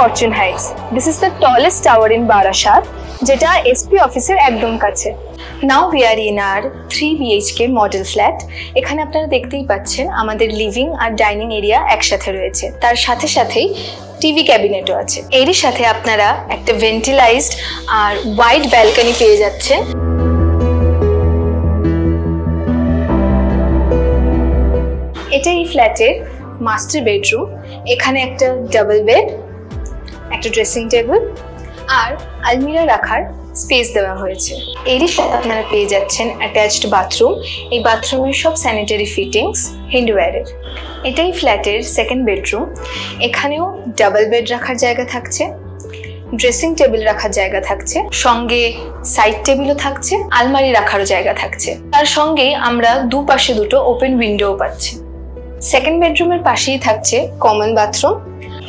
Fortune Heights. This is the tallest tower in Barashat, যেটা SP অফিসের একদম কাছে। Now we are in our 3 BHK model flat. এখানে আপনারা দেখতেই পাচ্ছেন আমাদের লিভিং আর ডাইনিং এরিয়া একসাথে রয়েছে, তার সাথে সাথেই টিভি ক্যাবিনেটও আছে। এরই সাথে আপনারা একটা ভেন্টিলাইজড আর ওয়াইড ব্যালকনি পেয়ে যাচ্ছেন। এটা এই ফ্ল্যাটের মাস্টার বেডরুম। এখানে একটা ডাবল বেড, একটা ড্রেসিং টেবিল আর আলমিরা রাখার স্পেস দেওয়া হয়েছে। এরই সাথে আপনারা পেয়ে যাচ্ছেন অ্যাটাচড বাথরুম। এই বাথরুমের সব স্যানিটারি ফিটিংস হিন্ডওয়্যারের। এটাই ফ্ল্যাটের সেকেন্ড বেডরুম। এখানেও ডাবল বেড রাখার জায়গা থাকছে, ড্রেসিং টেবিল রাখার জায়গা থাকছে, সঙ্গে সাইড টেবিলও থাকছে, আলমারি রাখারও জায়গা থাকছে। তার সঙ্গেই আমরা দুপাশে দুটো ওপেন উইন্ডোও পাচ্ছি। সেকেন্ড বেডরুমের পাশেই থাকছে কমন বাথরুম।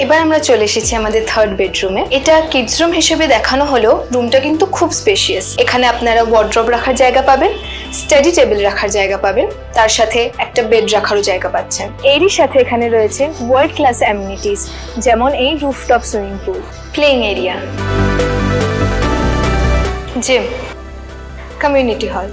এবার আমরা চলে এসেছি আমাদের থার্ড বেডরুমে। এটা কিডস রুম হিসেবে দেখানো হলেও রুমটা কিন্তু খুব স্পেশিয়াস। এখানে আপনারা ওয়ার্ড্রব রাখার জায়গা পাবেন, স্টাডি টেবিল রাখার জায়গা পাবেন, তার সাথে একটা বেড রাখারও জায়গা পাচ্ছেন। এরই সাথে এখানে রয়েছে ওয়ার্ল্ড ক্লাস অ্যামিনিটিস, যেমন এই rooftop swimming pool, playing area, gym, community hall.